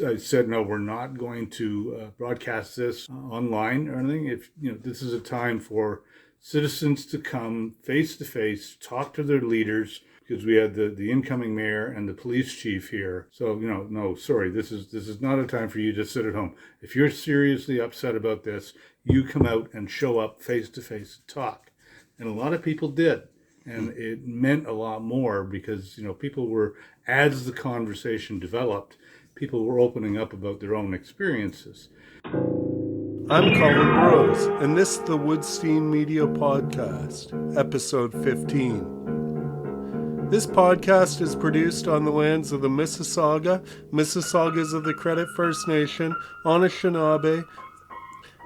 I said, no, we're not going to broadcast this online or anything. If this is a time for citizens to come face to face, talk to their leaders, because we had the incoming mayor and the police chief here. So, no, sorry, this is not a time for you to sit at home. If you're seriously upset about this, you come out and show up face to face and talk. And a lot of people did. And it meant a lot more because, people were, as the conversation developed, people were opening up about their own experiences. I'm Colin Burrows, and this is the Wood-stein Media Podcast, Episode 15. This podcast is produced on the lands of the Mississaugas of the Credit First Nation, Anishinaabe,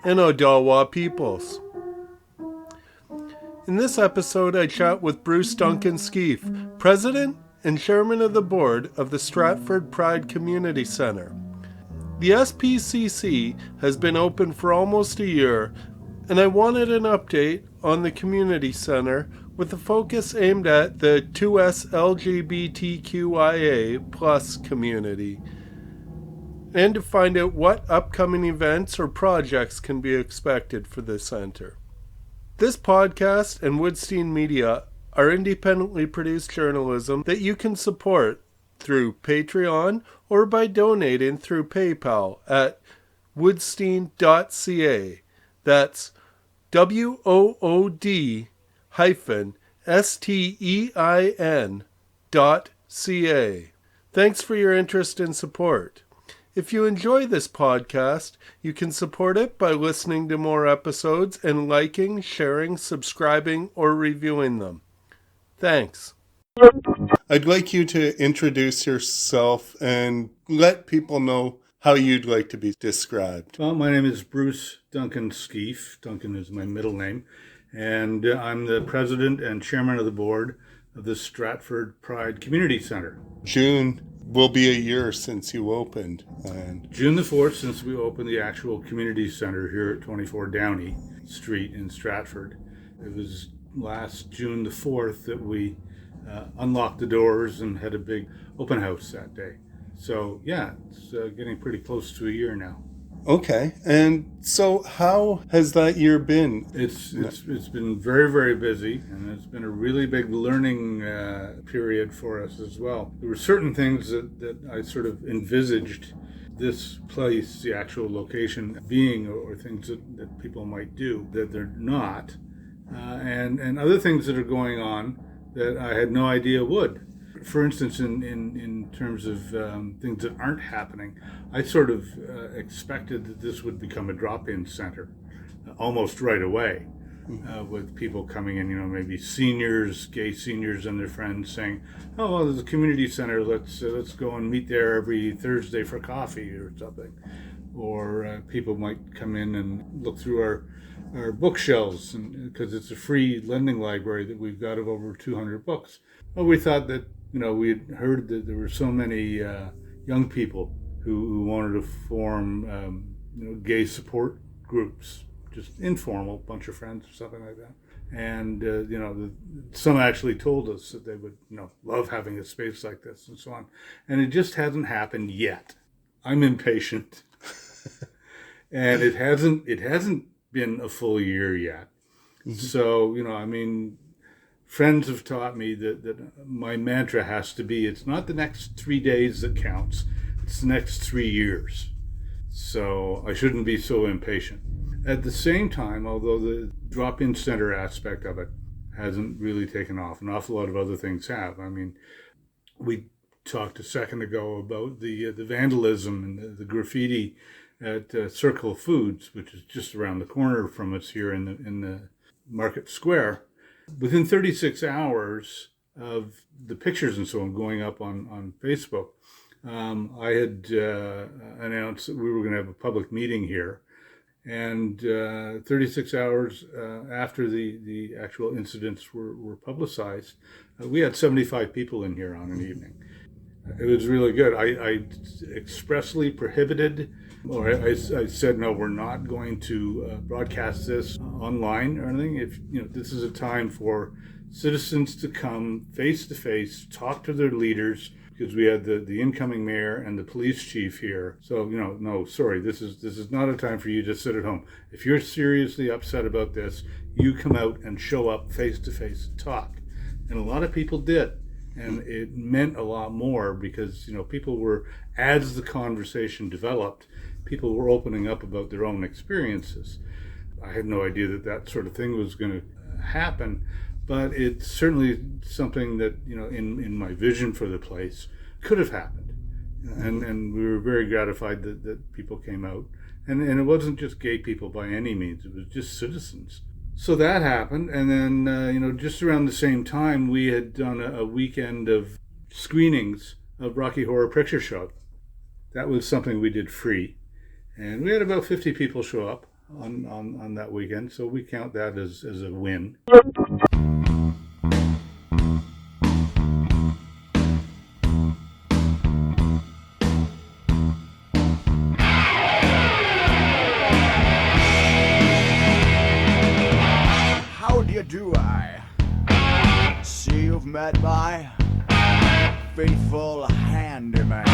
and Odawa peoples. In this episode, I chat with Duncan Skeaff, President and Chairman of the Board of the Stratford Pride Community Centre. The SPCC has been open for almost a year, and I wanted an update on the community centre with a focus aimed at the 2SLGBTQIA plus community, and to find out what upcoming events or projects can be expected for the centre. This podcast and Woodstein Media are independently produced journalism that you can support through Patron or by donating through PayPal at Wood-stein.ca. That's WOOD-STEIN.ca. Thanks for your interest and support. If you enjoy this podcast, you can support it by listening to more episodes and liking, sharing, subscribing, or reviewing them. Thanks. I'd like you to introduce yourself and let people know how you'd like to be described. Well, my name is Duncan Skeaff. Duncan is my middle name. And I'm the president and chairman of the board of the Stratford Pride Community Centre. June will be a year since you opened. And June the 4th, since we opened the actual community center here at 24 Downey Street in Stratford. It was last June the 4th that we unlocked the doors and had a big open house that day. So yeah, it's getting pretty close to a year now. Okay, and so how has that year been? It's been very, very busy, and it's been a really big learning period for us as well. There were certain things that I sort of envisaged this place, the actual location, being, or things that people might do that they're not, and other things that are going on that I had no idea would. For instance, in terms of things that aren't happening, I sort of expected that this would become a drop-in center almost right away, with people coming in, maybe seniors, gay seniors and their friends saying, oh, well, there's a community center, let's go and meet there every Thursday for coffee or something. Or people might come in and look through our bookshelves, because it's a free lending library that we've got of over 200 books. Well, we thought that, we had heard that there were so many young people who wanted to form, gay support groups, just informal, bunch of friends or something like that. And, some actually told us that they would, love having a space like this and so on. And it just hasn't happened yet. I'm impatient. And it hasn't been a full year yet. Mm-hmm. So, friends have taught me that my mantra has to be, it's not the next 3 days that counts, it's the next 3 years. So I shouldn't be so impatient. At the same time, although the drop-in center aspect of it hasn't really taken off, an awful lot of other things have. We talked a second ago about the vandalism and the graffiti at Circle Foods, which is just around the corner from us here in the Market Square. Within 36 hours of the pictures and so on going up on Facebook, I had announced that we were going to have a public meeting here. And 36 hours after the actual incidents were publicized, we had 75 people in here on an evening. It was really good. I expressly prohibited, or I said, no, we're not going to broadcast this online or anything. If this is a time for citizens to come face to face, talk to their leaders, because we had the incoming mayor and the police chief here. So, no, sorry, this is not a time for you to sit at home. If you're seriously upset about this, you come out and show up face to face and talk. And a lot of people did. And it meant a lot more because, people were, as the conversation developed, people were opening up about their own experiences. I had no idea that sort of thing was going to happen, but it's certainly something that, in my vision for the place could have happened. And we were very gratified that people came out. And it wasn't just gay people by any means, it was just citizens. So that happened, and then, just around the same time, we had done a weekend of screenings of Rocky Horror Picture Show. That was something we did free, and we had about 50 people show up on that weekend, so we count that as a win. Do I see you've met my faithful handyman?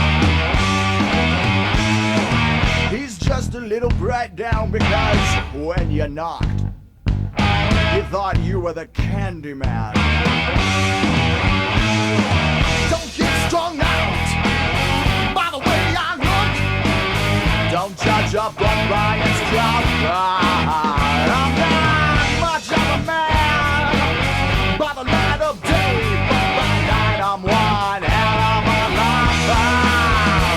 He's just a little bright down because when you knocked, he thought you were the candy man. Don't get strung out by the way I look. Don't judge a book by its cover. I'm not much of a man. I'm one hell of a lover.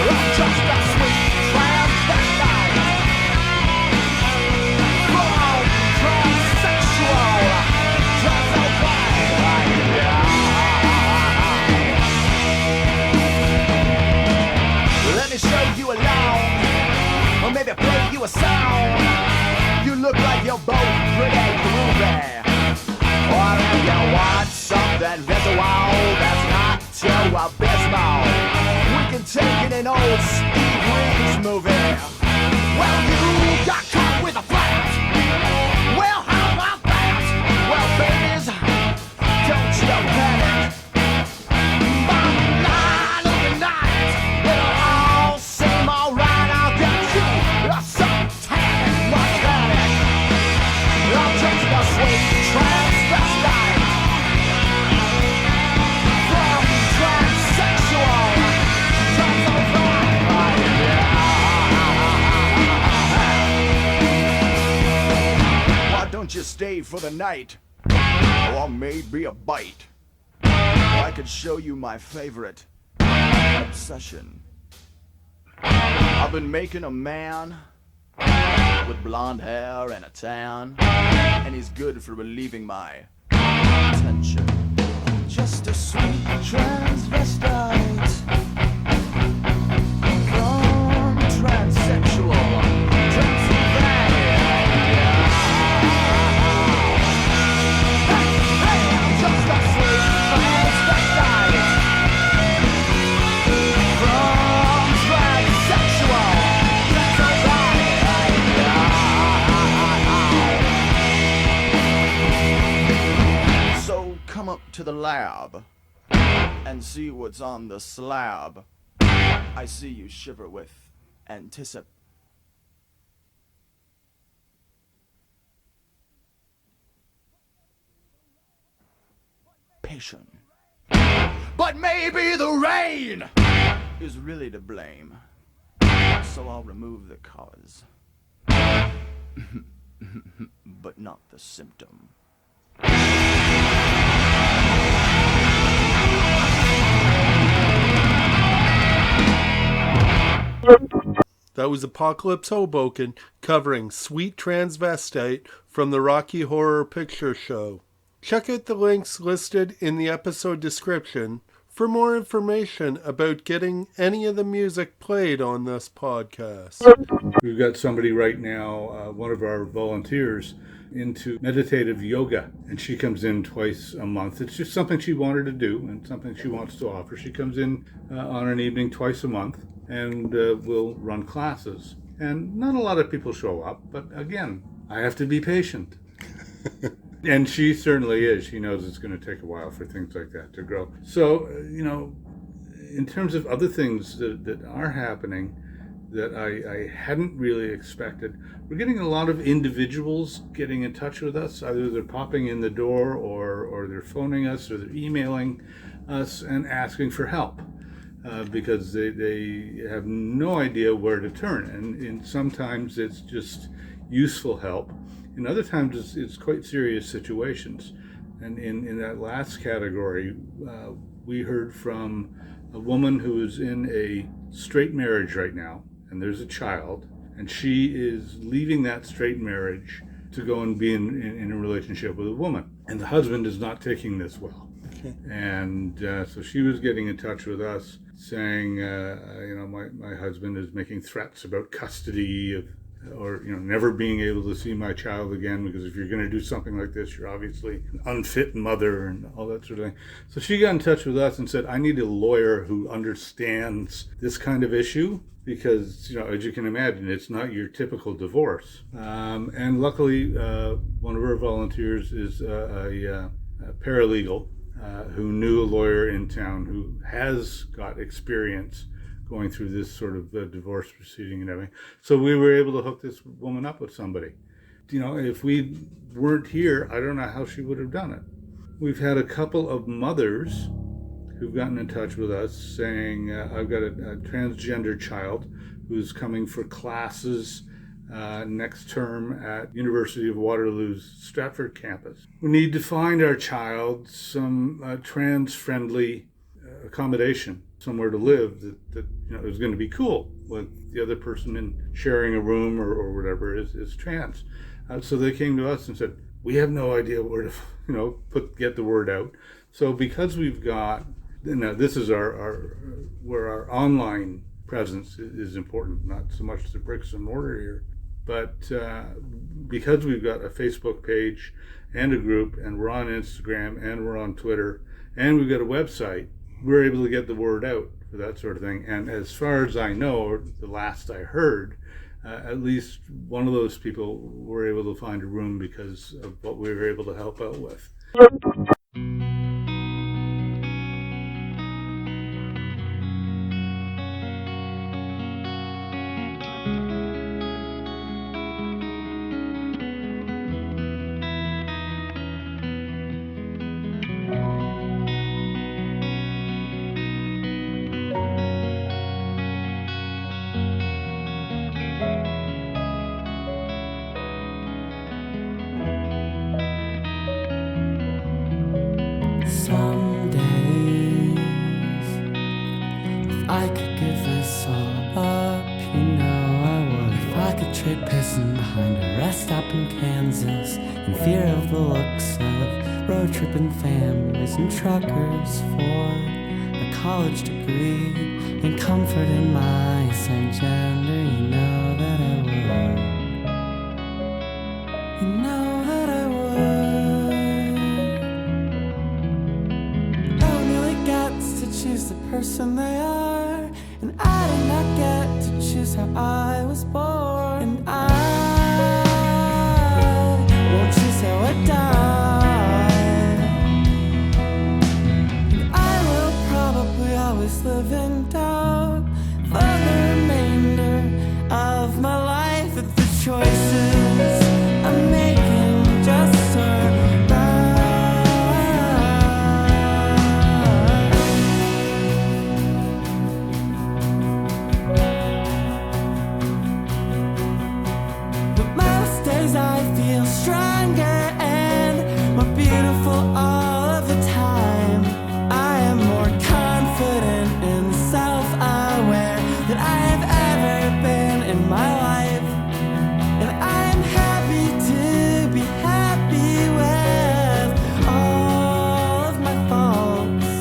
I'm just a sweet transvestite. Grown transsexual. Let me show you alone, or maybe play you a song. You look like you're both pretty groovy. Or if you want something visual that's not too abysmal, we can take it in old Steve Reeves movie. Well, you got caught with a flat. Well, how about that? Well, babies, don't you panic. By the night of the night, it'll all seem alright. I'll get you a satanic mechanic. I'm just a sweet transvestite. From transsexual, why don't you stay for the night? Or maybe a bite. I could show you my favorite obsession. I've been making a man with blonde hair and a tan, and he's good for relieving my tension. Just a sweet transvestite from transsexual Transylvania. Hey, I'm just a sweet transvestite from transsexual Transylvania. So come up to the lab and see what's on the slab. I see you shiver with anticipation. But maybe the rain is really to blame, so I'll remove the cause, but not the symptom. That was Apocalypse Hoboken covering Sweet Transvestite from the Rocky Horror Picture Show. Check out the links listed in the episode description for more information about getting any of the music played on this podcast. We've got somebody right now, one of our volunteers, into meditative yoga, and she comes in twice a month. It's just something she wanted to do and something she wants to offer. She comes in on an evening twice a month and will run classes. And not a lot of people show up, but again, I have to be patient. And she certainly is. She knows it's going to take a while for things like that to grow. So, in terms of other things that are happening that I hadn't really expected, we're getting a lot of individuals getting in touch with us. Either they're popping in the door or they're phoning us or they're emailing us and asking for help because they have no idea where to turn. And sometimes it's just useful help. And other times it's quite serious situations. And in that last category, we heard from a woman who is in a straight marriage right now, and there's a child, and she is leaving that straight marriage to go and be in a relationship with a woman. And the husband is not taking this well. Okay. And so she was getting in touch with us saying, my husband is making threats about custody or never being able to see my child again, because if you're going to do something like this, you're obviously an unfit mother and all that sort of thing. So she got in touch with us and said, I need a lawyer who understands this kind of issue, because as you can imagine, it's not your typical divorce. And luckily, one of our volunteers is a paralegal who knew a lawyer in town who has got experience going through this sort of divorce proceeding and everything. So we were able to hook this woman up with somebody. If we weren't here, I don't know how she would have done it. We've had a couple of mothers who've gotten in touch with us saying, I've got a transgender child who's coming for classes next term at University of Waterloo's Stratford campus. We need to find our child some trans-friendly accommodation, somewhere to live that is going to be cool with the other person in sharing a room or whatever is trans. So they came to us and said, we have no idea where to get the word out. So because we've got, this is where our online presence is important, not so much the bricks and mortar here, but because we've got a Facebook page and a group, and we're on Instagram and we're on Twitter and we've got a website, we're able to get the word out for that sort of thing. And as far as I know, or the last I heard, at least one of those people were able to find a room because of what we were able to help out with. Some days, if I could give this all up, I would. If I could trade pissing behind a rest stop in Kansas in fear of the looks of road tripping families and truckers for a college degree and comfort in my assigned gender, that I would. That I would. No one really gets to choose the person they are, and I did not get to choose how I was born, and I won't choose how I die, and I will probably always live in doubt for the remainder of my life that the choices I'm making just aren't right. But most days I feel stronger and more beautiful all of the time. I am more confident and self-aware than I have ever been in my life. And I'm happy to be happy with all of my faults.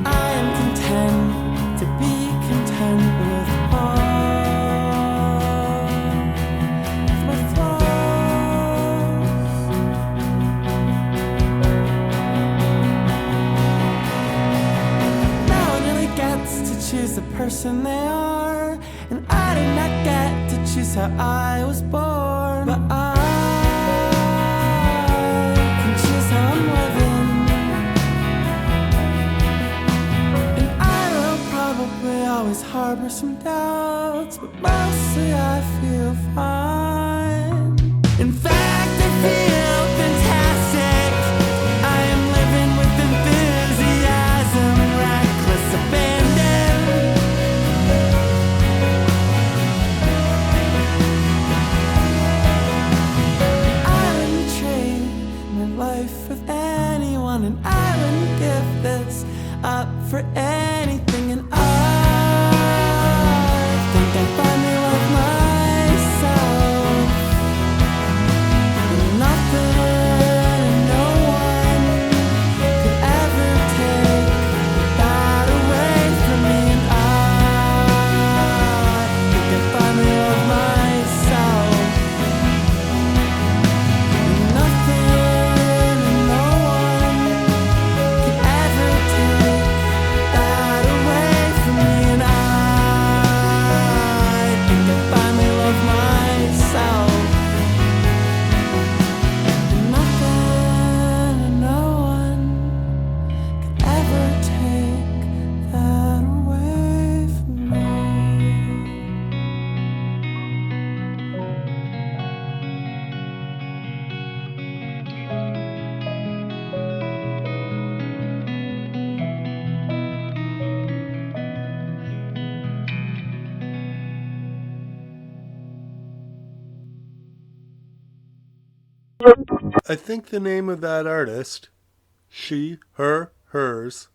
I am content to be content with all of my flaws. No one really gets to choose the person they are, and I did not get to choose how I was born, but I can choose how I'm living, and I always harbor some doubts, but mostly I feel fine. In fact, I feel fantastic. I am living with enthusiasm and reckless abandon. I wouldn't trade my life with anyone, and I wouldn't give this up for anything. And I think I finally love myself. And nothing and no one could ever take that away from me. And I think I finally love myself. And nothing and no one could ever take that away from me. And I think I finally love myself. And nothing and no one could ever take that away from me. I think the name of that artist, she, her, hers,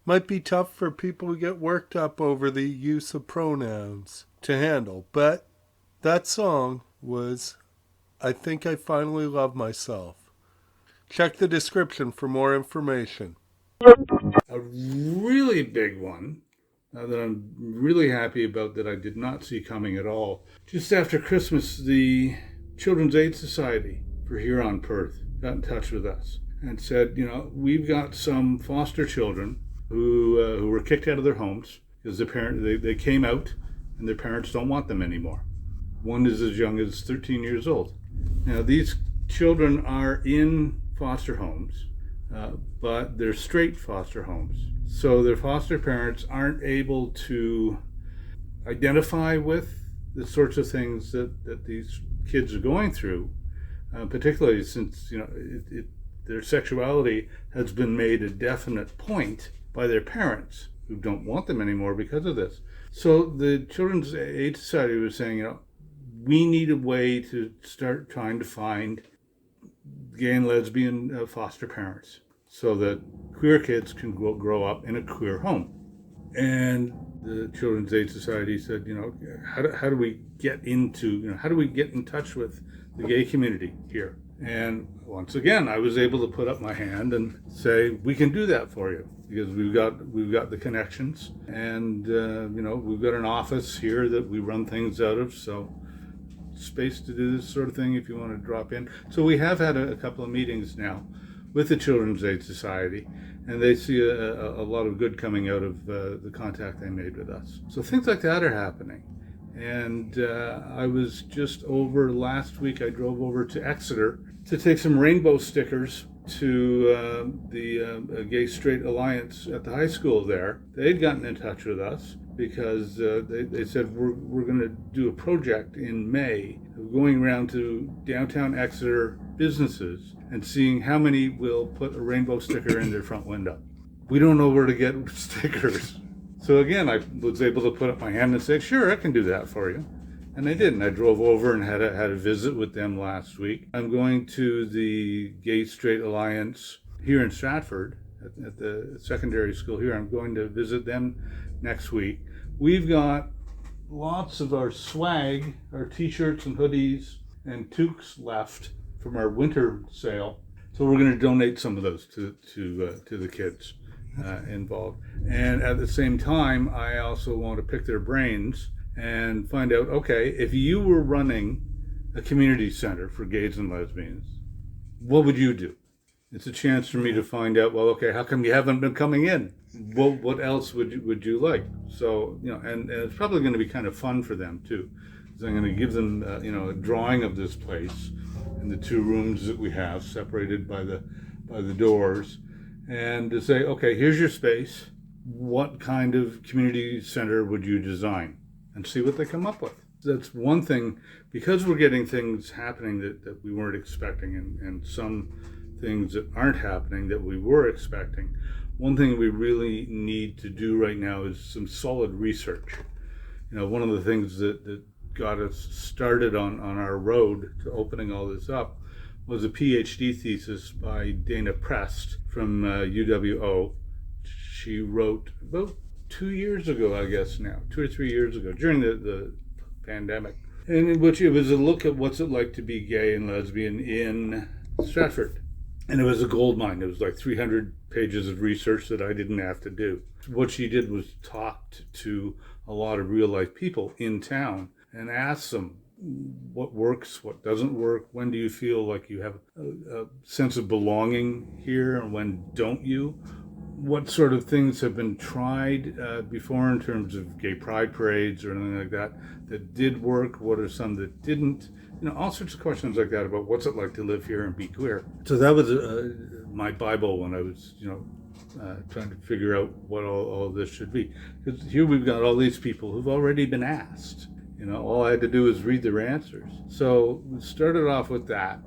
might be tough for people who get worked up over the use of pronouns to handle, but that song was I Think I Finally Love Myself. Check the description for more information. A really big one that I'm really happy about that I did not see coming at all. Just after Christmas, the Children's Aid Society for Huron Perth got in touch with us and said, we've got some foster children who were kicked out of their homes because they came out and their parents don't want them anymore. One is as young as 13 years old. Now, these children are in foster homes, but they're straight foster homes. So their foster parents aren't able to identify with the sorts of things that these kids are going through, particularly since their sexuality has been made a definite point by their parents who don't want them anymore because of this. So the Children's Aid Society was saying, we need a way to start trying to find gay and lesbian foster parents so that queer kids can grow up in a queer home. And the Children's Aid Society said, how do we get in touch with the gay community here? And once again, I was able to put up my hand and say, we can do that for you because we've got the connections, and we've got an office here that we run things out of, so space to do this sort of thing if you want to drop in. So we have had a couple of meetings now with the Children's Aid Society, and they see a lot of good coming out of the contact they made with us. So things like that are happening. And I was just over last week, I drove over to Exeter to take some rainbow stickers to the Gay Straight Alliance at the high school there. They'd gotten in touch with us because they said we're going to do a project in May of going around to downtown Exeter businesses and seeing how many will put a rainbow sticker in their front window. We don't know where to get stickers. So again, I was able to put up my hand and say, sure, I can do that for you. And I did. And I drove over and had a visit with them last week. I'm going to the Gay Straight Alliance here in Stratford at the secondary school here. I'm going to visit them next week. We've got lots of our swag, our t-shirts and hoodies and toques left from our winter sale. So we're going to donate some of those to the kids involved. And at the same time, I also want to pick their brains and find out, okay, if you were running a community center for gays and lesbians, what would you do? It's a chance for me to find out, well, okay, how come you haven't been coming in? What else would you like? So, and it's probably going to be kind of fun for them too. So I'm going to give them, a drawing of this place and the two rooms that we have separated by the doors, and to say, okay, here's your space. what kind of community center would you design, and see what they come up with. That's one thing, because we're getting things happening that we weren't expecting, and some things that aren't happening that we were expecting. One thing we really need to do right now is some solid research. One of the things that got us started on our road to opening all this up was a PhD thesis by Dana Prest from UWO. She wrote about 2 years ago, I guess now, 2 or 3 years ago, during the pandemic, and in which it was a look at what's it like to be gay and lesbian in Stratford. And it was a gold mine. It was like 300 pages of research that I didn't have to do. What she did was talked to a lot of real life people in town and asked them what works, what doesn't work, when do you feel like you have a sense of belonging here, and when don't you? What sort of things have been tried before in terms of gay pride parades or anything like that did work? What are some that didn't? All sorts of questions like that about what's it like to live here and be queer. So that was my Bible when I was, trying to figure out what all of this should be. Because here we've got all these people who've already been asked. All I had to do is read their answers. So we started off with that.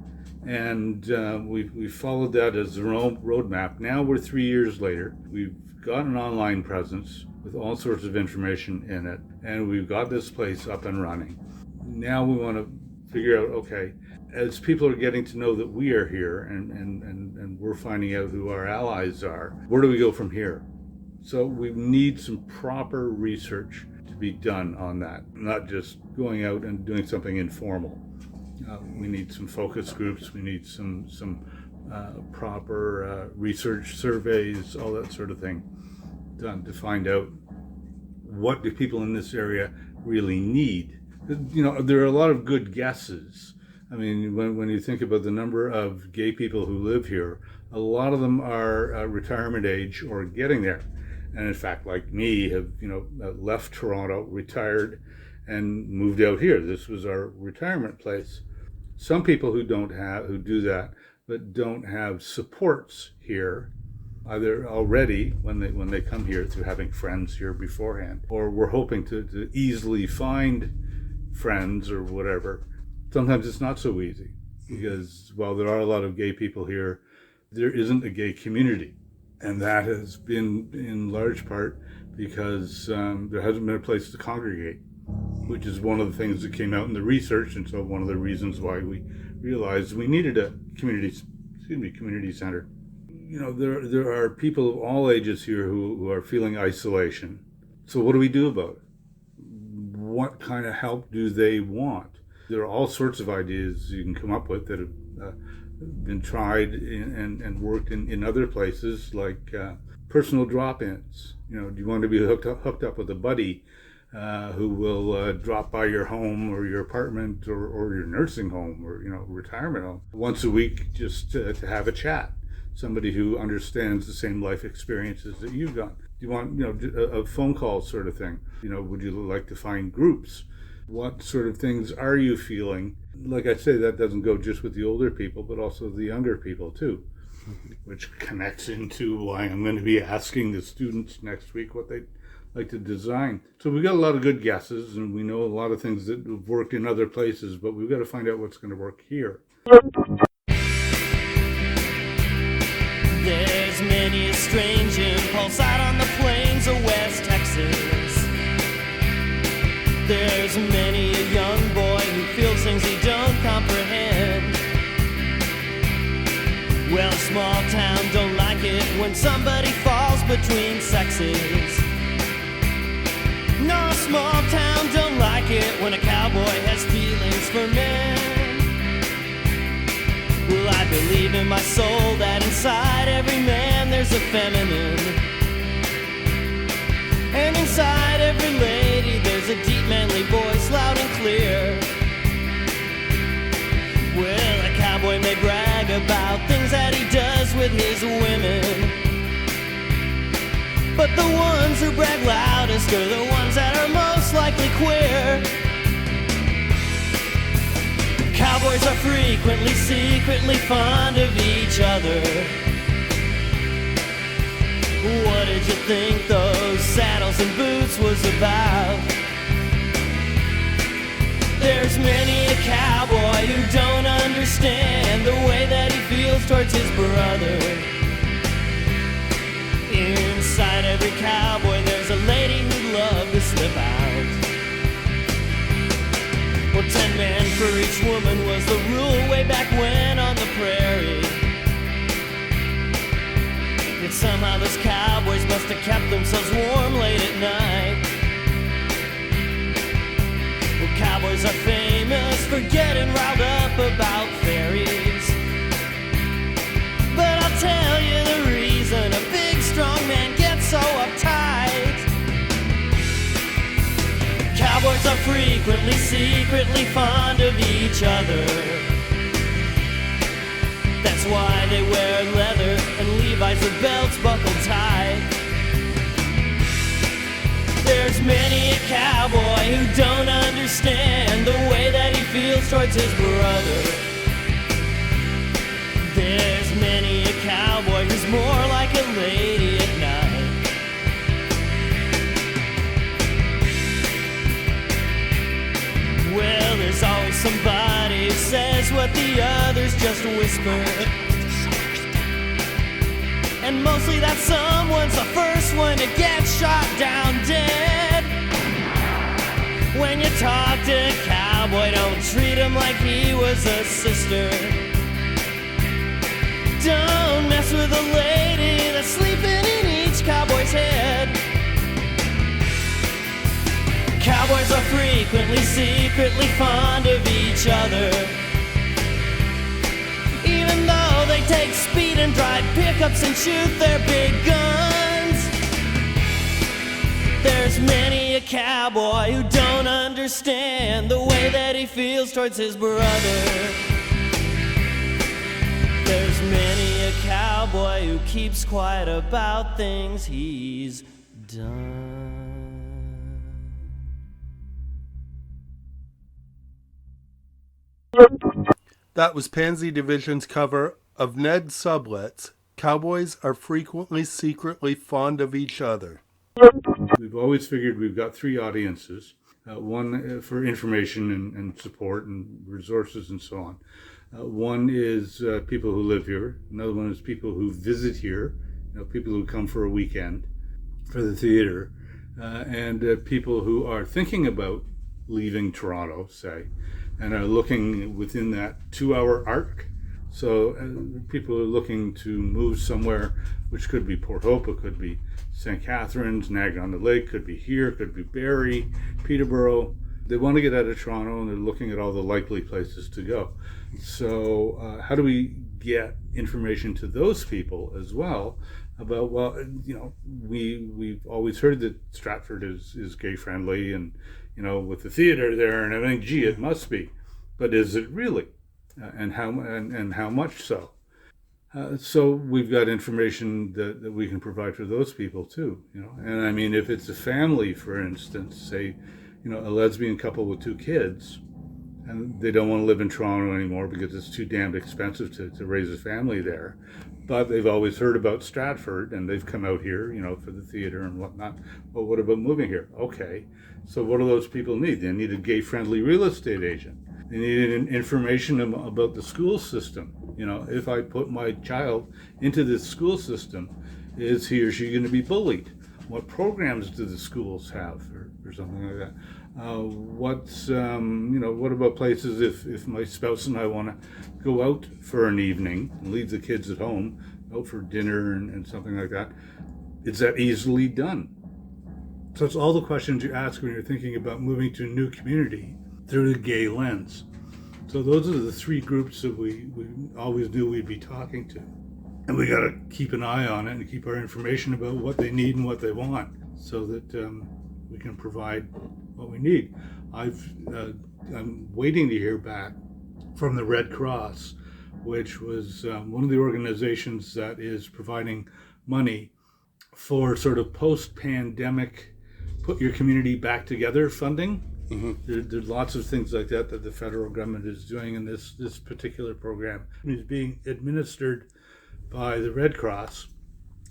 And we followed that as the roadmap. Now we're 3 years later. We've got an online presence with all sorts of information in it, and we've got this place up and running. Now we want to figure out, okay, as people are getting to know that we are here and we're finding out who our allies are, where do we go from here? So we need some proper research to be done on that, not just going out and doing something informal. We need some focus groups. We need some proper research surveys, all that sort of thing done to find out what do people in this area really need. There are a lot of good guesses. I mean, when you think about the number of gay people who live here, a lot of them are retirement age or getting there. And in fact, like me, have left Toronto, retired, and moved out here. This was our retirement place. Some people who do that, but don't have supports here, either already when they come here through having friends here beforehand, or we're hoping to easily find friends or whatever. Sometimes it's not so easy, because while there are a lot of gay people here, there isn't a gay community. And that has been in large part because there hasn't been a place to congregate, which is one of the things that came out in the research, and so one of the reasons why we realized we needed a community center. There are people of all ages here who are feeling isolation. So what do we do about it? What kind of help do they want? There are all sorts of ideas you can come up with that have been tried and worked in other places, like personal drop-ins. Do you want to be hooked up with a buddy who will drop by your home or your apartment or your nursing home or retirement home once a week, just to have a chat? Somebody who understands the same life experiences that you've got. Do you want a phone call sort of thing? Would you like to find groups? What sort of things are you feeling? Like I say, that doesn't go just with the older people, but also the younger people too, which connects into why I'm going to be asking the students next week what they'd like to design. So we've got a lot of good guesses, and we know a lot of things that have worked in other places, but we've got to find out what's going to work here. There's many a strange impulse out on the plains of West Texas. There's many a young boy who feels things he don't comprehend. Well, small town don't like it when somebody falls between sexes. No, small town don't like it when a cowboy has feelings for men. Well, I believe in my soul that inside every man there's a feminine, and inside every lady there's a deep manly voice, loud and clear. Well, a cowboy may brag about things that he does with his women, but the ones who brag loudest are the ones that are most likely queer. Cowboys are frequently secretly fond of each other. What did you think those saddles and boots was about? There's many a cowboy who don't understand the way that he feels towards his brother. Inside every cowboy there's a lady who'd love to slip out. Well, 10 men for each woman was the rule way back when on the prairie. Yet somehow those cowboys must have kept themselves warm late at night. Well, cowboys are famous for getting riled up about fairies. But I'll tell you the reason a big strong man gets so uptight. Cowboys are frequently secretly fond of each other. That's why they wear leather and Levi's with belts buckled tight. There's many a cowboy who don't understand the way that he feels towards his brother. There's many a cowboy who's more like a lady at night. Well, there's always somebody who says what the others just whisper. And mostly that someone's the first one to get shot down dead. When you talk to a cowboy, don't treat him like he was a sister. Don't mess with a lady that's sleeping in each cowboy's head. Cowboys are frequently secretly fond of each other. Even though they take speed and drive pickups and shoot their big guns. There's many a cowboy who don't understand the way that he feels towards his brother. There's many a cowboy who keeps quiet about things he's done. That was Pansy Division's cover of Ned Sublet's Cowboys Are Frequently Secretly Fond of Each Other. We've always figured we've got three audiences, one for information and support and resources and so on. One is people who live here. Another one is people who visit here, people who come for a weekend for the theater, and people who are thinking about leaving Toronto, say, and are looking within that 2-hour arc. So people are looking to move somewhere, which could be Port Hope, it could be St. Catharines, Niagara-on-the-Lake, could be here, could be Barrie, Peterborough. They want to get out of Toronto and they're looking at all the likely places to go. So how do we get information to those people as well about, we've always heard that Stratford is gay friendly and, with the theater there and everything, gee, it must be. But is it really? And how much so? So we've got information that we can provide for those people too, And I mean, if it's a family, for instance, say, a lesbian couple with 2 kids, and they don't want to live in Toronto anymore because it's too damned expensive to raise a family there. But they've always heard about Stratford, and they've come out here, for the theater and whatnot. Well, what about moving here? Okay, so what do those people need? They need a gay-friendly real estate agent. They need information about the school system. If I put my child into this school system, is he or she going to be bullied? What programs do the schools have, or something like that? What about places if my spouse and I want to go out for an evening and leave the kids at home, out for dinner and something like that? Is that easily done? So it's all the questions you ask when you're thinking about moving to a new community through the gay lens. So those are the 3 groups that we always knew we'd be talking to. And we got to keep an eye on it and keep our information about what they need and what they want so that we can provide what we need. I'm waiting to hear back from the Red Cross, which was one of the organizations that is providing money for sort of post-pandemic put your community back together funding. Mm-hmm. There's lots of things like that the federal government is doing, and this particular program is being administered by the Red Cross,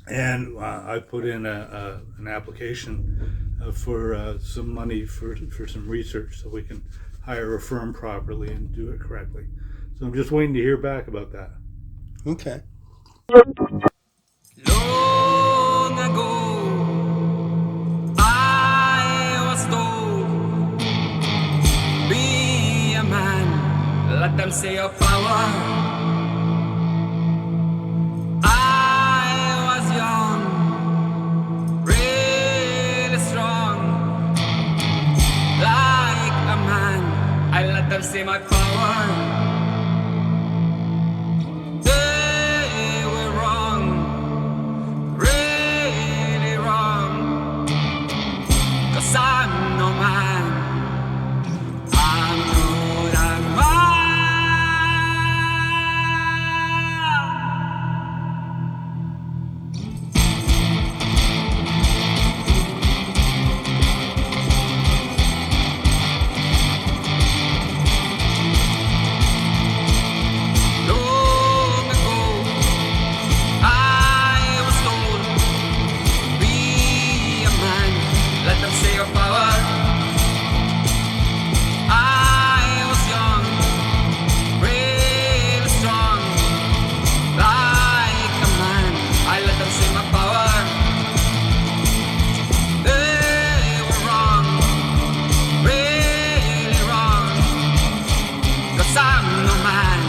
And I put in an application for some money for some research so we can hire a firm properly and do it correctly. So I'm just waiting to hear back about that. Okay. Long ago, I was told, be a man, let them say your power. I was young, really strong, like a man, I let them say my power. They were wrong, really wrong, 'cause I'm no man, I'm not a man. Long ago, I was told, be a man, let them say your power. I was young, really strong, like a man, I let them say my power. They were wrong, really wrong, 'cause I'm no man,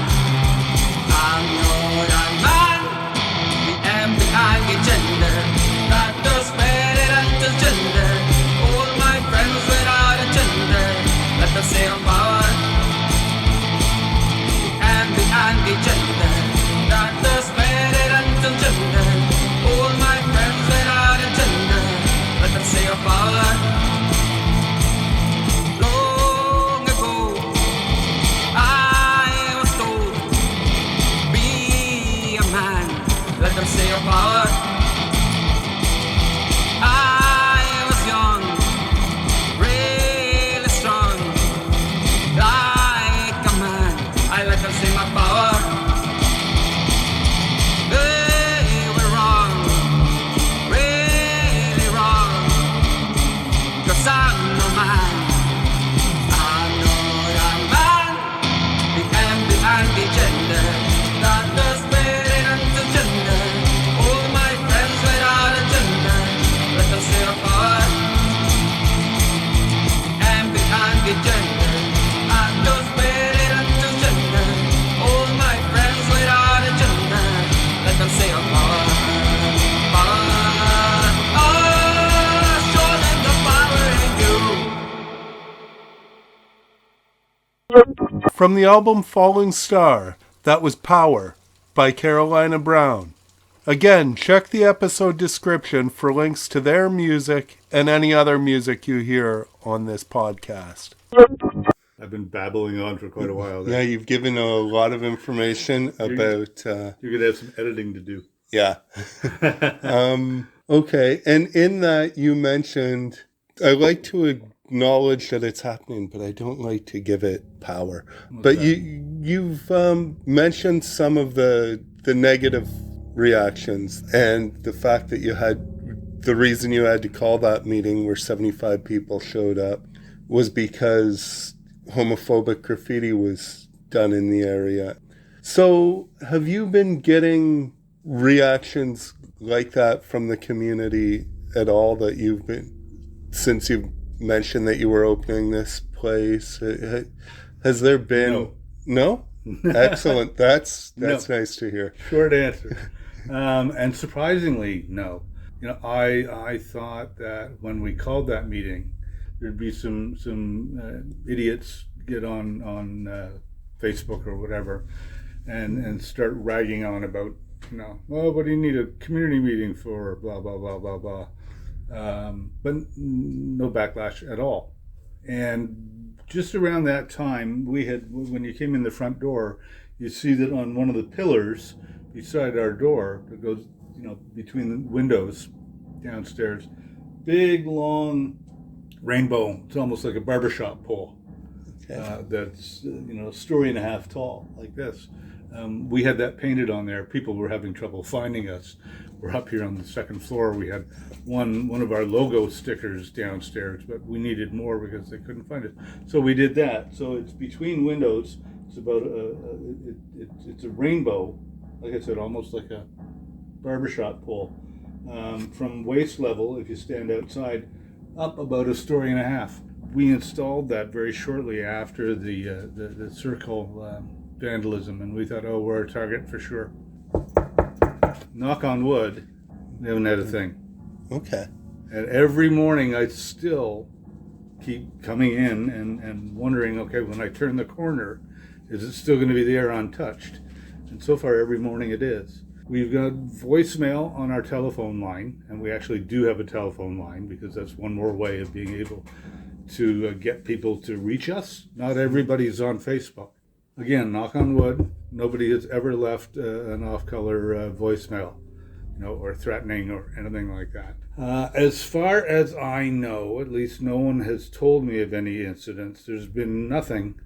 I'm not a man. The M behind the gender, not the spirit and the gender. All my friends without a gender, let them say on power. The M behind the gender, not the spirit and the gender. All my friends without a gender, let them say on power. Long ago, I was told, be a man, let them say your power. I was young, really strong, like a man, I let them say my power. They were wrong, really wrong, 'cause I'm no man, I'm not a man. The M behind the gender, not the spirit and the gender. All my friends without a gender, let them say a power. M behind the gender, not the spirit and the gender. All my friends without a gender, let them say a power. Power, oh, show them the power in you. From the album Falling Star, that was Power by Carolina Brown. Again, check the episode description for links to their music and any other music you hear on this podcast. I've been babbling on for quite a while Yeah, there. you've given a lot of information about... You're going to have some editing to do. Yeah. Okay, and in that you mentioned, I like to acknowledge that it's happening, but I don't like to give it power. But you've mentioned some of the negative reactions and the fact that you had, the reason you had to call that meeting where 75 people showed up was because homophobic graffiti was done in the area. So have you been getting reactions like that from the community at all, that you've been, since you mentioned that you were opening this place? Has there been... No? Excellent. That's No. nice to hear. Short answer. And surprisingly, no. You know, I thought that when we called that meeting, there'd be some idiots get on Facebook or whatever and start ragging on about, you know, oh, what do you need a community meeting for, blah, blah, blah, blah, blah. But no backlash at all. And just around that time, we had, when you came in the front door, you see that on one of the pillars beside our door that goes, you know, between the windows downstairs, big long rainbow. It's almost like a barbershop pole. Okay. That's, you know, a story and a half tall, like this. We had that painted on there. People were having trouble finding us. We're up here on the second floor. We had one of our logo stickers downstairs, but we needed more because they couldn't find it. So we did that. So it's between windows. It's about it's a rainbow, like I said, almost like a barbershop pole, from waist level, if you stand outside, up about a story and a half. We installed that very shortly after the circle vandalism, and we thought, oh, we're a target for sure. Knock on wood, we haven't had a thing. Okay. And every morning I still keep coming in and wondering, okay, when I turn the corner, is it still going to be there untouched? And so far every morning it is. We've got voicemail on our telephone line, and we actually do have a telephone line because that's one more way of being able to get people to reach us. Not everybody's on Facebook. Again, knock on wood, nobody has ever left an off-color voicemail, or threatening or anything like that. As far as I know, at least no one has told me of any incidents. There's been nothing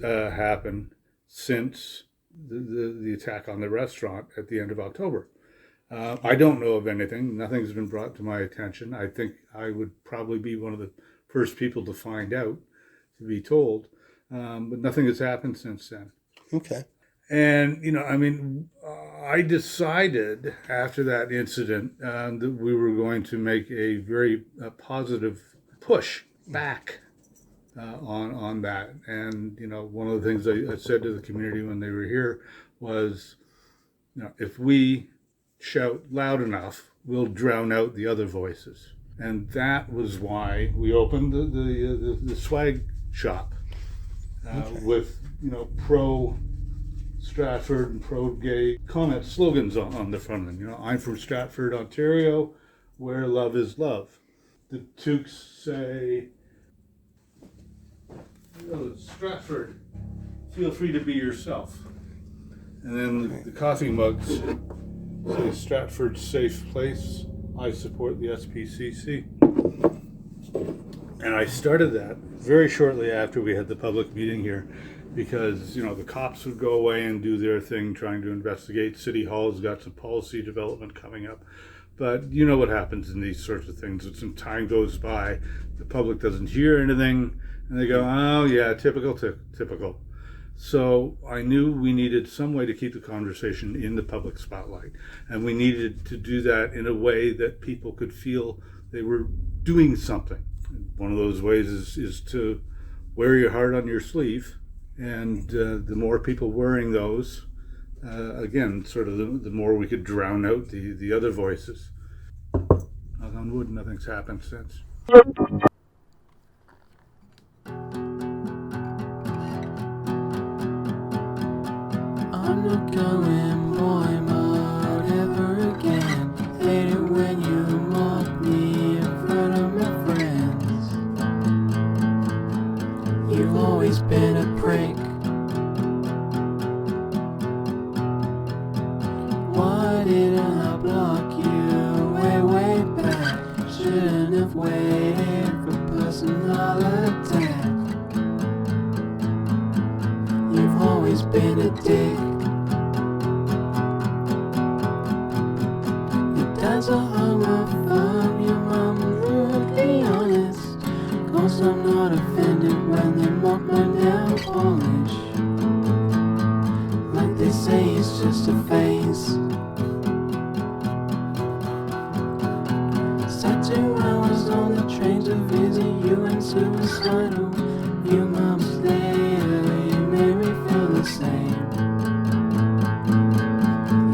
happen since the attack on the restaurant at the end of October. I don't know of anything. Nothing's been brought to my attention. I think I would probably be one of the first people to find out, to be told. But nothing has happened since then. Okay. And, I decided after that incident that we were going to make a very positive push back on that. And, one of the things I said to the community when they were here was, if we shout loud enough, we'll drown out the other voices. And that was why we opened the swag shop with, pro Stratford and pro-gay comment slogans on the front of them. I'm from Stratford, Ontario, where love is love. The toques say, Stratford, feel free to be yourself. And then the coffee mugs say, Stratford, safe place. I support the SPCC. And I started that very shortly after we had the public meeting here, because, the cops would go away and do their thing trying to investigate. City Hall's got some policy development coming up. But you know what happens in these sorts of things. Some time goes by, the public doesn't hear anything, and they go, oh yeah, typical. So I knew we needed some way to keep the conversation in the public spotlight. And we needed to do that in a way that people could feel they were doing something. One of those ways is to wear your heart on your sleeve. And the more people wearing those, again, sort of the more we could drown out the other voices. Knock on wood, nothing's happened since. I'm not going boy mode ever again. Hate it when you mock me in front of my friends. You've always been a prick. Why didn't I block you way back? Shouldn't have waited for personal attack. You've always been a dick. Your dad's a homophobe, your mum's brutally honest. Cause I'm not offended when they mock my nail polish. Like they say it's just a phase. Sat 2 hours on the train to visit you and suicidal. Few months later you made me feel the same.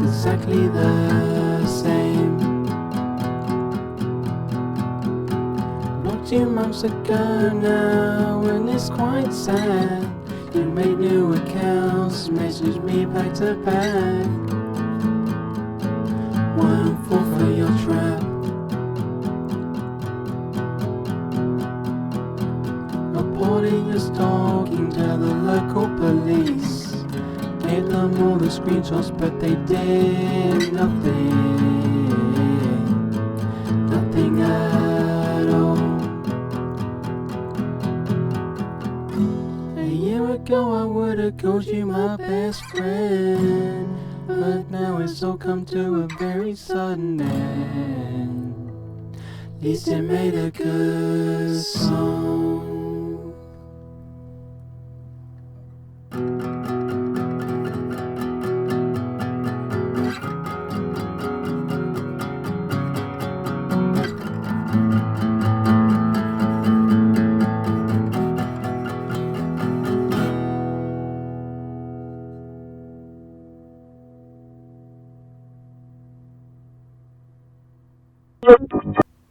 Exactly the same. Not 2 months ago now, and it's quite sad. You made new accounts, messaged me back to back. Won't fall for your trap. Reporting your stalking to the local police. Gave them all the screenshots, but they did nothing. Nothing at all. year ago I would've called you my best friend, but now it's all come to a very sudden end. At least it made a good song.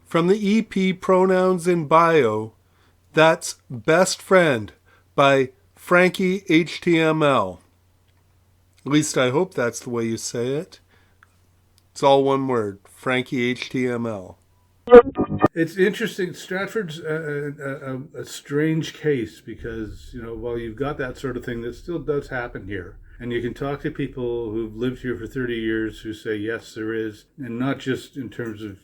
From the EP Pronouns in Bio, that's Best Friend by Frankie HTML. At least I hope that's the way you say it. It's all one word, Frankie HTML. It's interesting. Stratford's a strange case because, while you've got that sort of thing that still does happen here, and you can talk to people who've lived here for 30 years who say, yes, there is, and not just in terms of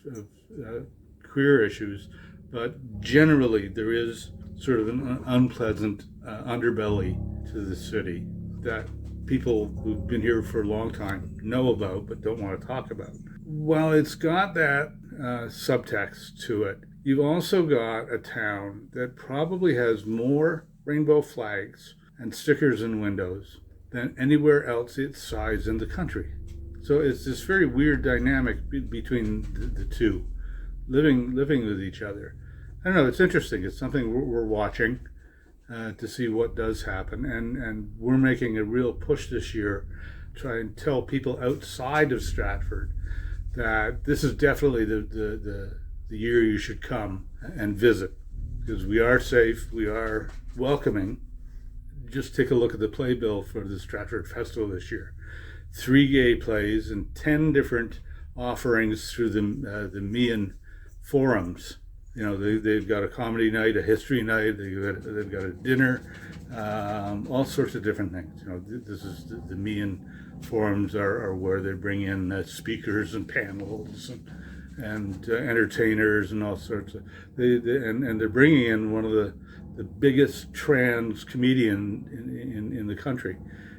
queer issues, but generally there is sort of an unpleasant underbelly to the city that people who've been here for a long time know about but don't want to talk about. While it's got that subtext to it, you've also got a town that probably has more rainbow flags and stickers in windows than anywhere else its size in the country. So it's this very weird dynamic between the two, living with each other. I don't know, it's interesting. It's something we're watching to see what does happen. And we're making a real push this year to try and tell people outside of Stratford that this is definitely the year you should come and visit, because we are safe, we are welcoming. Just take a look at the playbill for the Stratford Festival this year. 3 gay plays and 10 different offerings through the Meehan forums. They've got a comedy night, a history night, they've got a dinner, all sorts of different things. This is the Meehan forums are where they bring in speakers and panels and entertainers and all sorts of. And they're bringing in one of the biggest trans comedian in the country,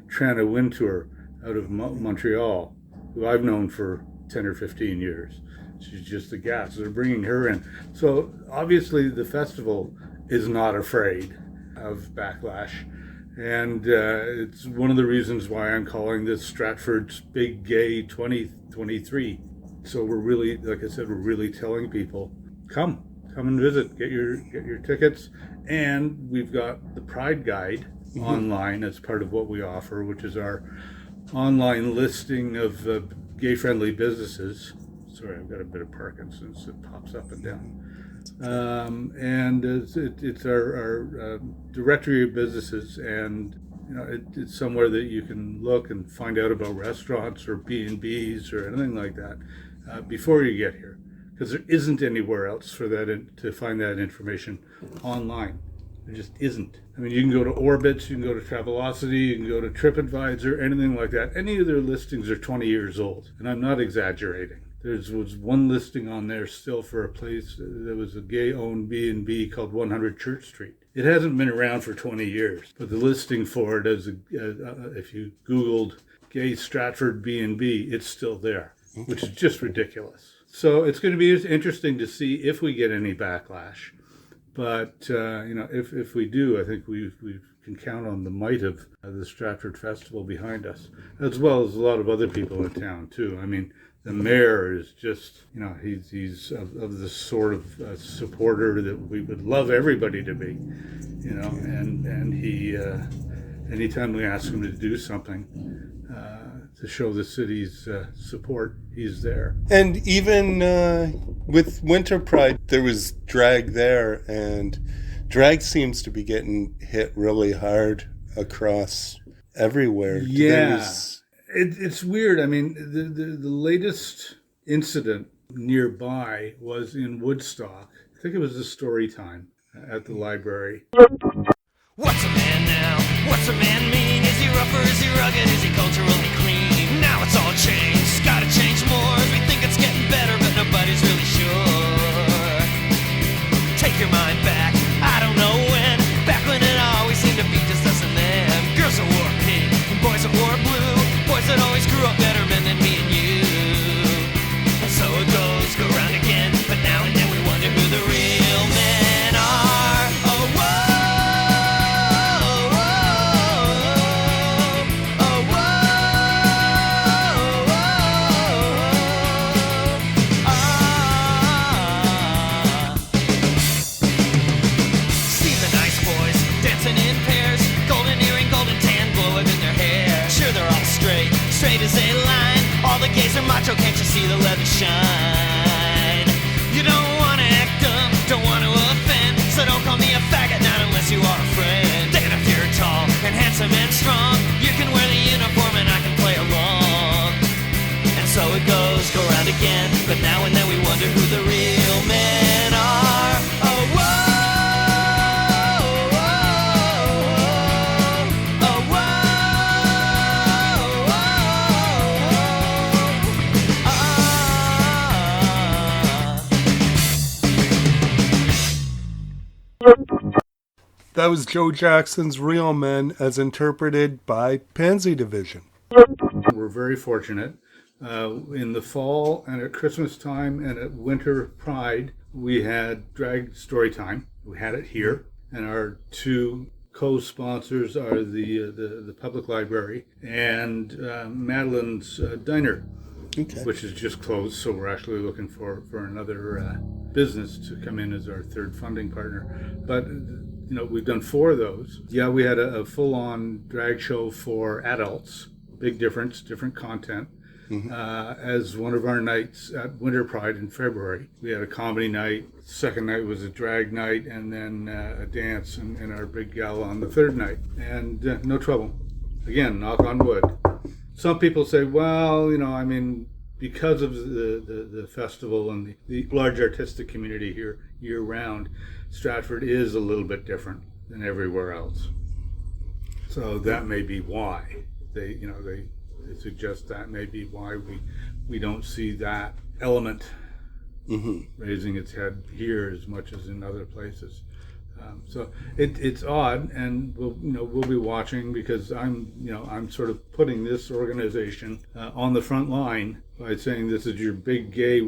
Trana Wintour, out of Montreal, who I've known for 10 or 15 years. She's just a gas. They're bringing her in. So obviously the festival is not afraid of backlash. And it's one of the reasons why I'm calling this Stratford's Big Gay 2023. So we're really, like I said, we're really telling people, come and visit, get your tickets. And we've got the Pride Guide online as part of what we offer, which is our online listing of gay-friendly businesses. Sorry, I've got a bit of Parkinson's. It pops up and down. And it's our directory of businesses, and it's somewhere that you can look and find out about restaurants or B&Bs or anything like that before you get here, because there isn't anywhere else for that to find that information online. There just isn't. I mean, you can go to Orbitz, you can go to Travelocity, you can go to TripAdvisor, anything like that. Any of their listings are 20 years old, and I'm not exaggerating. There was one listing on there still for a place that was a gay-owned B&B called 100 Church Street. It hasn't been around for 20 years, but the listing for it, if you Googled gay Stratford B&B, it's still there, which is just ridiculous. So it's going to be interesting to see if we get any backlash. But, if we do, I think we can count on the might of the Stratford Festival behind us, as well as a lot of other people in town, too. I mean, the mayor is just, he's of the sort of supporter that we would love everybody to be, and he, anytime we ask him to do something to show the city's support, he's there. And even with Winter Pride, there was drag there, and drag seems to be getting hit really hard across everywhere. Yeah. It's weird. I mean, the latest incident nearby was in Woodstock. I think it was a story time at the library. What's a man now? What's a man mean? Is he rough or is he rugged? Is he culturally clean? Now it's all changed. It's gotta change more. We think it's getting better, but nobody's really sure. Take your mind back. I don't know when. Back when it always seemed to be just us stargazer macho, can't you see the leather shine? You don't wanna act up, don't wanna offend, so don't call me a faggot, not unless you are a friend. Then if you're tall and handsome and strong, you can wear the uniform and I can play along. And so it goes, go round again, but now and then we wonder who the real men are. Oh, whoa, whoa, oh, whoa, That was Joe Jackson's Real Men as interpreted by Pansy Division. We're very fortunate. In the fall and at Christmas time and at Winter Pride, we had drag story time. We had it here, and our two co-sponsors are the public library and Madeline's Diner, Okay. which is just closed. So we're actually looking for another business to come in as our third funding partner. But we've done 4 of those. Yeah, we had a full-on drag show for adults. Big difference, different content. As one of our nights at Winter Pride in February. We had a comedy night, second night was a drag night, and then a dance and our big gala on the third night. And no trouble. Again, knock on wood. Some people say, well, because of the festival and the large artistic community here year round, Stratford is a little bit different than everywhere else. So that may be why they suggest that may be why we don't see that element raising its head here as much as in other places. So it's odd, and we'll be watching, because I'm sort of putting this organization on the front line by saying this is your big gay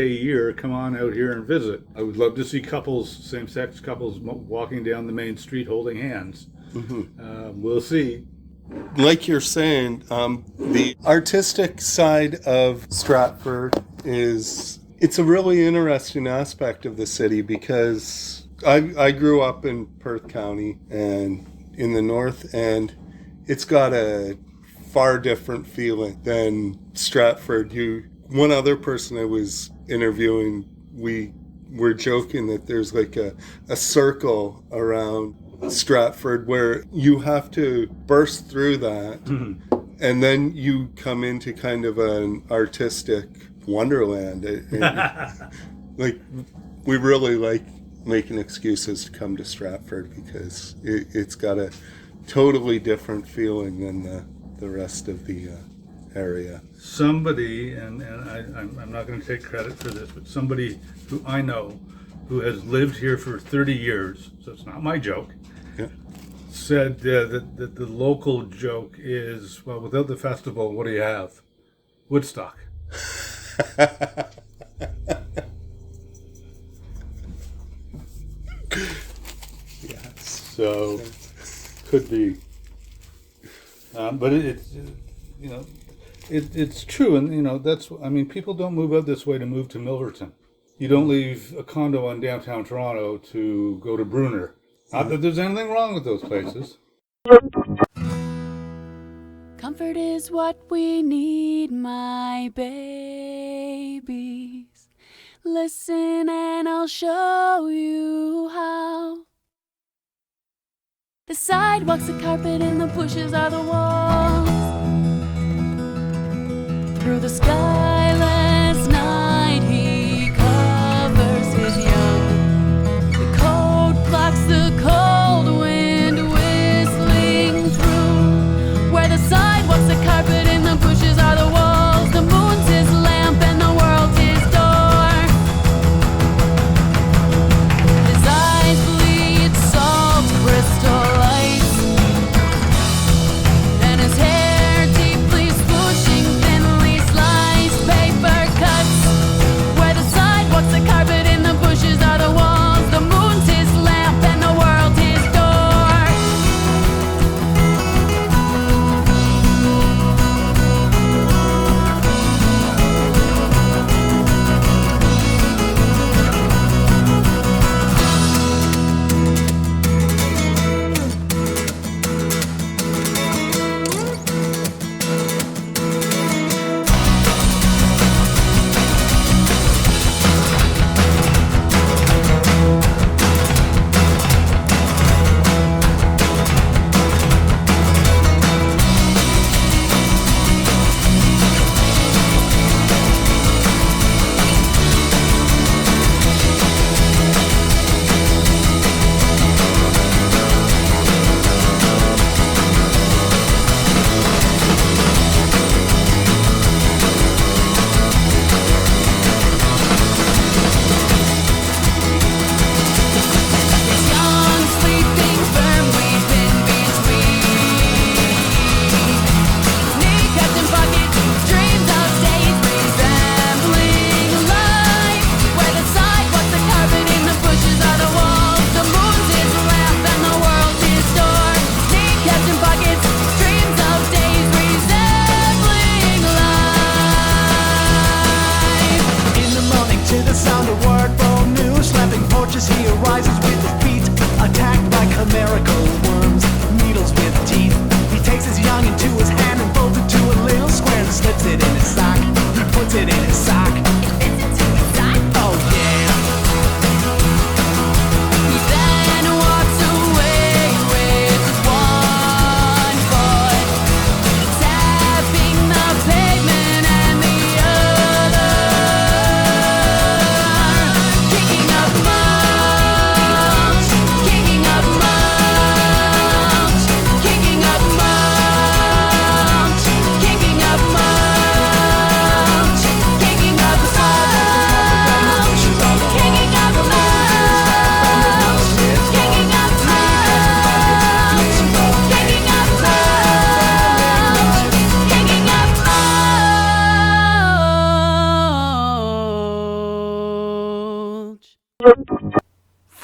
year. Come on out here and visit. I would love to see same-sex couples walking down the main street holding hands. We'll see. Like you're saying, the artistic side of Stratford it's a really interesting aspect of the city, because I grew up in Perth County and in the north, and it's got a far different feeling than Stratford. One other person I was interviewing, we were joking that there's like a circle around Stratford where you have to burst through that, and then you come into kind of an artistic wonderland. Like, we really like making excuses to come to Stratford, because it's got a totally different feeling than the rest of the area. Somebody, and I'm not going to take credit for this, but somebody who I know who has lived here for 30 years, so it's not my joke, said that the local joke is, well, without the festival, what do you have? Woodstock. So could be, but it's true, and that's, people don't move out this way to move to Milverton. You don't leave a condo in downtown Toronto to go to Bruner. Not that there's anything wrong with those places. Comfort is what we need, my babies. Listen and I'll show you how. The sidewalks, the carpet, and the bushes are the walls. Through the skyless night he covers his young. The cold blocks the cold wind whistling through. Where the sidewalks, the carpet, and the bushes are the walls. The moon's his lamp and the world's his door. His eyes bleed salt crystal. And his hair deeply swooshing, thinly sliced.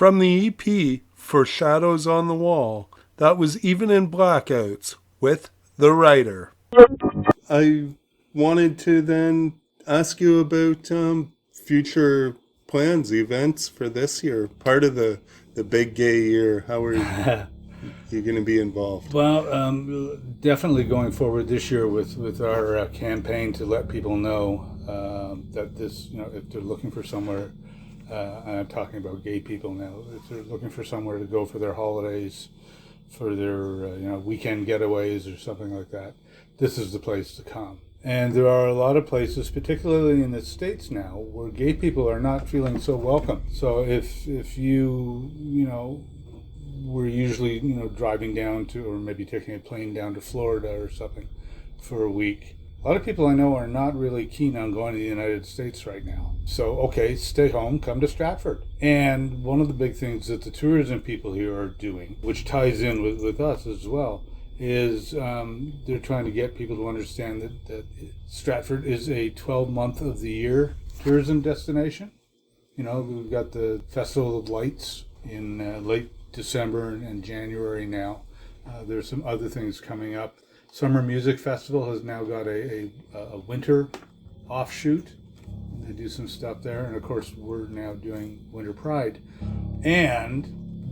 From the EP For Shadows on the Wall, that was Even in Blackouts with The Writer. I wanted to then ask you about future plans, events for this year, part of the big gay year. How are you going to be involved? Well, definitely going forward this year with our campaign to let people know that this, if they're looking for somewhere, and I'm talking about gay people now, if they're looking for somewhere to go for their holidays, for their weekend getaways or something like that, this is the place to come. And there are a lot of places, particularly in the States now, where gay people are not feeling so welcome. So if you we're usually driving down to, or maybe taking a plane down to Florida or something for a week. A lot of people I know are not really keen on going to the United States right now. So, okay, stay home, come to Stratford. And one of the big things that the tourism people here are doing, which ties in with us as well, is they're trying to get people to understand that Stratford is a 12-month of the year tourism destination. We've got the Festival of Lights in late December and January now. There's some other things coming up. Summer Music Festival has now got a winter offshoot. They do some stuff there. And of course, we're now doing Winter Pride. And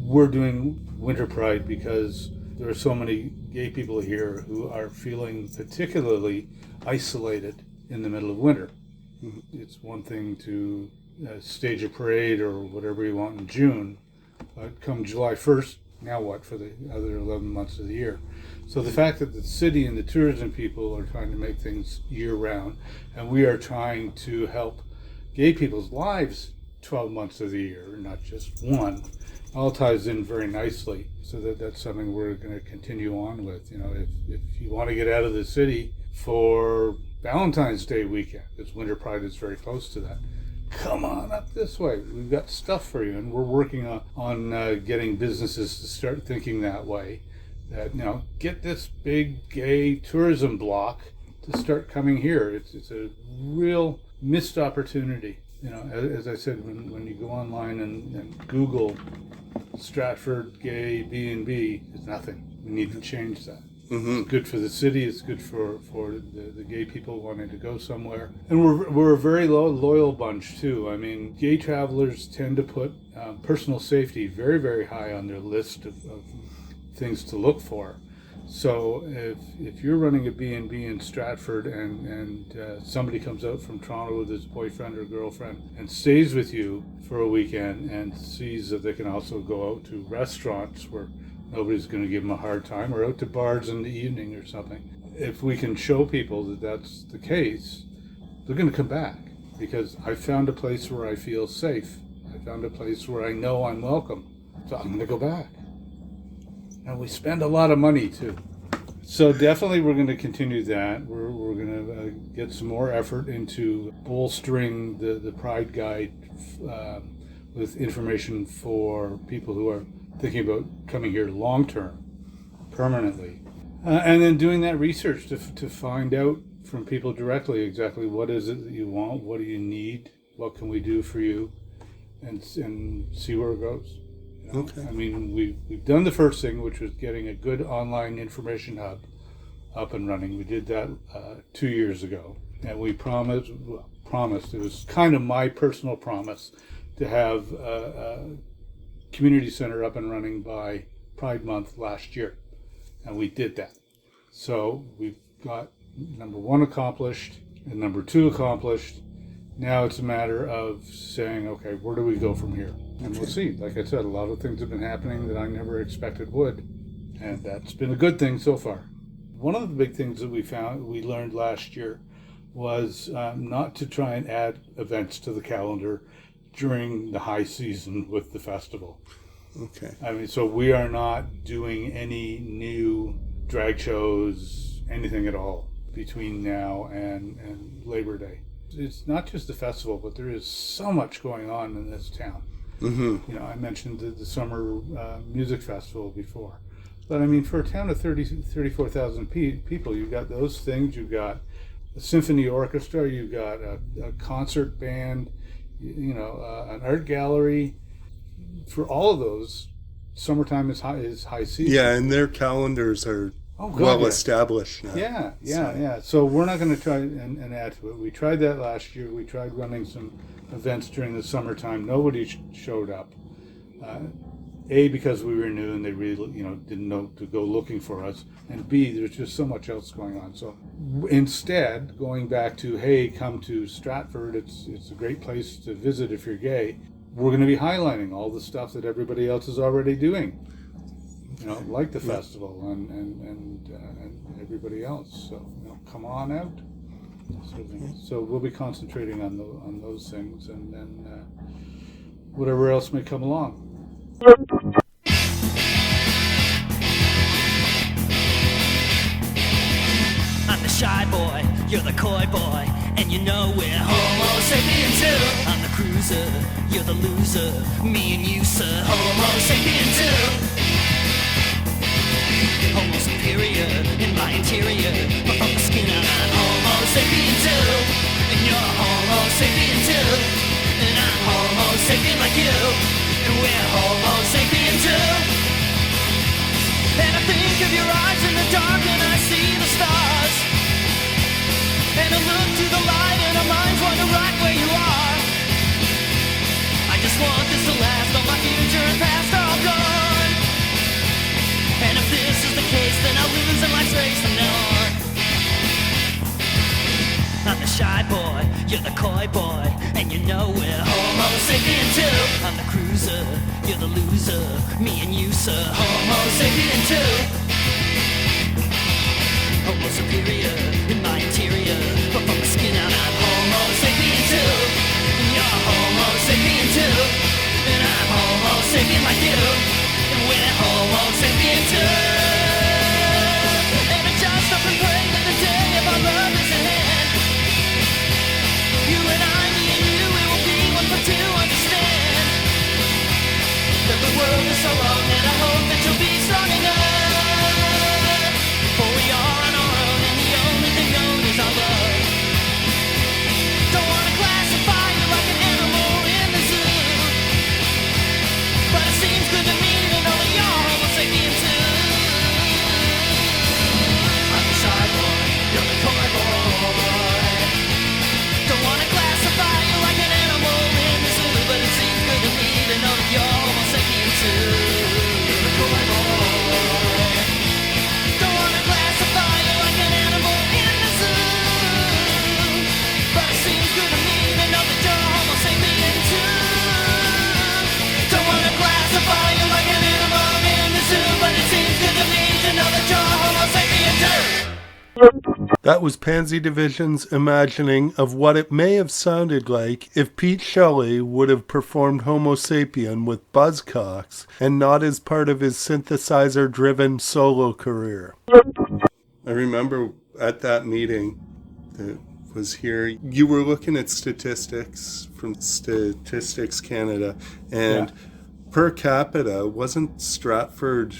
we're doing Winter Pride because there are so many gay people here who are feeling particularly isolated in the middle of winter. It's one thing to stage a parade or whatever you want in June, but come July 1st, now what for the other 11 months of the year? So the fact that the city and the tourism people are trying to make things year-round, and we are trying to help gay people's lives 12 months of the year, not just one, all ties in very nicely. So that's something we're going to continue on with. If you want to get out of the city for Valentine's Day weekend, because Winter Pride is very close to that, come on up this way. We've got stuff for you, and we're working on getting businesses to start thinking that way. That get this big gay tourism block to start coming here. It's a real missed opportunity. As I said, when you go online and Google Stratford gay B&B, it's nothing. We need to change that. Mm-hmm. It's good for the city. It's good for the gay people wanting to go somewhere. And we're a very loyal bunch too. I mean, gay travelers tend to put personal safety very, very high on their list of things to look for. So if you're running a B&B in Stratford and somebody comes out from Toronto with his boyfriend or girlfriend and stays with you for a weekend and sees that they can also go out to restaurants where nobody's going to give them a hard time, or out to bars in the evening or something, if we can show people that that's the case, they're going to come back, because I found a place where I feel safe. I found a place where I know I'm welcome. So I'm going to go back. And we spend a lot of money too. So definitely we're going to continue that. We're going to get some more effort into bolstering the Pride Guide with information for people who are thinking about coming here long-term, permanently. And then doing that research to find out from people directly exactly what is it that you want, what do you need, what can we do for you, and see where it goes. Okay. I mean, we've done the first thing, which was getting a good online information hub up and running. We did that 2 years ago, and we promised, it was kind of my personal promise, to have a community center up and running by Pride Month last year, and we did that. So we've got number 1 accomplished and number 2 accomplished. Now it's a matter of saying, okay, where do we go from here? And we'll see. Like I said, a lot of things have been happening that I never expected would, and that's been a good thing so far. One of the big things that we learned last year was not to try and add events to the calendar during the high season with the festival. Okay. I mean, so we are not doing any new drag shows, anything at all between now and Labor Day. It's not just the festival, but there is so much going on in this town. Mm-hmm. I mentioned the Summer Music Festival before. But I mean, for a town of 34,000 people, you've got those things, you've got a symphony orchestra, you've got a concert band, an art gallery. for all of those, summertime is high season. Yeah, and their calendars are well established now. Yeah. So we're not going to try and add to it. We tried that last year. We tried running some events during the summertime. Nobody showed up. A, because we were new and they really, didn't know to go looking for us. And B, there's just so much else going on. So instead, going back to, hey, come to Stratford, it's a great place to visit if you're gay. We're going to be highlighting all the stuff that everybody else is already doing, like the festival and everybody else. So come on out. So we'll be concentrating on those things, and then whatever else may come along. I'm the shy boy, you're the coy boy, and we're homo sapien too. I'm the cruiser, you're the loser, me and you, sir, homo sapien too. Homo superior in my interior, but from the skin out I'm homo sapien too. And you're homo sapien too, and I'm homo sapien like you, and we're homo sapien too. And I think of your eyes in the dark and I see the stars. And I look to the light and our minds wonder right where you are. I just want this to last, all my future and past are all gone. And if this is the case, then I'll lose in life's race from now on. I'm the shy boy, you're the coy boy, and we're homo sapien too. I'm the cruiser, you're the loser, me and you, sir, homo sapien too. Homo superior in my interior, but from the skin out I'm homo sapien too. And you're homo sapien too, and I'm homo sapien like you, and we're homo sapien too. And I just up and pray that the day of our love is at hand. You and I, me and you, we will be one for two, understand that the world is so wrong, and I hope that you'll be strong enough. For we are on our own, and the only thing known is our love. Don't wanna classify you like an animal in the zoo, but it seems good to me to know that you're homo sapien too. I'm the shy boy, you're the coy boy. Don't wanna classify you like an animal in the zoo, but it seems good to me to know that you're homo sapien too. You're the coy boy. Don't wanna classify you like an animal in the zoo, but it seems good to me to know that you're homo sapien too. Don't wanna classify you like an animal in the zoo, but it seems good to me to know that you're homo sapien too. That was Pansy Division's imagining of what it may have sounded like if Pete Shelley would have performed Homo Sapien with Buzzcocks and not as part of his synthesizer-driven solo career. I remember at that meeting that was here, you were looking at statistics from Statistics Canada, and per capita, wasn't Stratford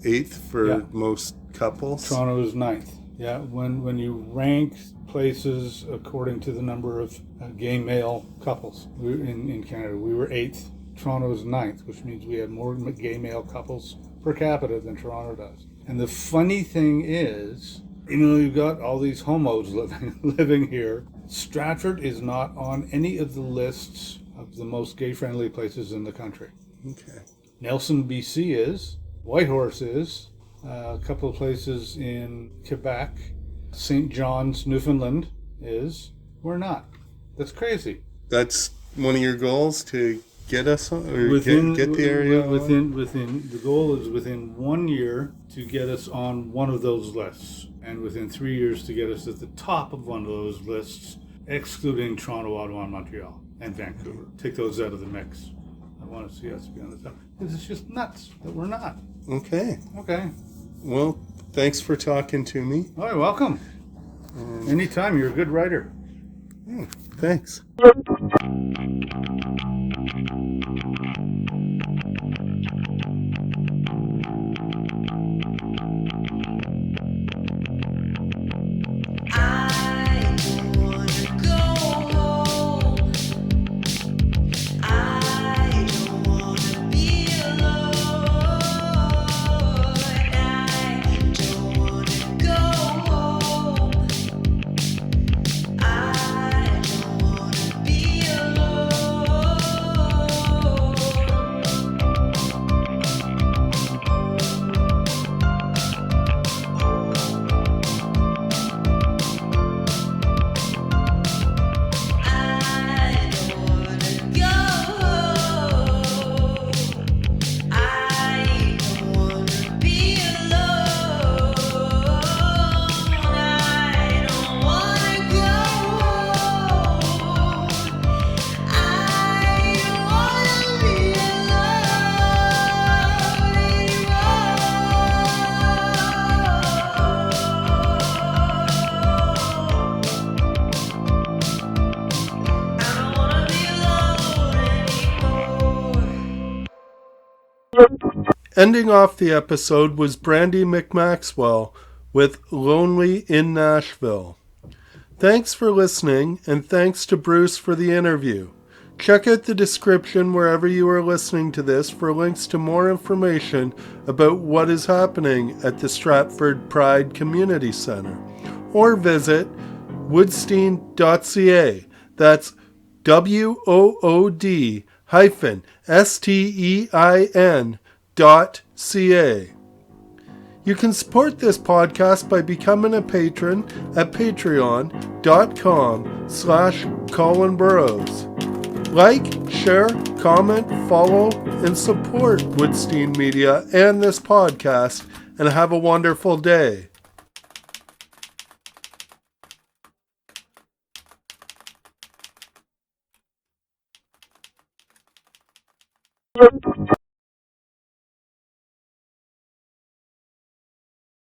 eighth for most couples? Toronto is 9th. Yeah, when you rank places according to the number of gay male couples in Canada, we were 8th. Toronto is 9th, which means we have more gay male couples per capita than Toronto does. And the funny thing is, you've got all these homos living here. Stratford is not on any of the lists of the most gay-friendly places in the country. Okay. Nelson, BC is. Whitehorse is. A couple of places in Quebec. St. John's, Newfoundland is. We're not. That's crazy. That's one of your goals, to get us on, or get the area within the goal is within 1 year to get us on one of those lists, and within 3 years to get us at the top of one of those lists, excluding Toronto, Ottawa, Montreal, and Vancouver. Take those out of the mix. I want to see us be on the top. It's just nuts that we're not. Okay. Well, thanks for talking to me. Oh, you're welcome. Anytime. You're a good writer. Thanks. I don't wanna Ending off the episode was Brandy McMaxwell with Lonely in Nashville. Thanks for listening, and thanks to Bruce for the interview. Check out the description wherever you are listening to this for links to more information about what is happening at the Stratford Pride Community Centre. Or visit Wood-stein.ca. That's WOOD-STEIN.ca. You can support this podcast by becoming a patron at patreon.com/Colin Burrows. Like, share, comment, follow, and support Woodstein Media and this podcast, and have a wonderful day. Thank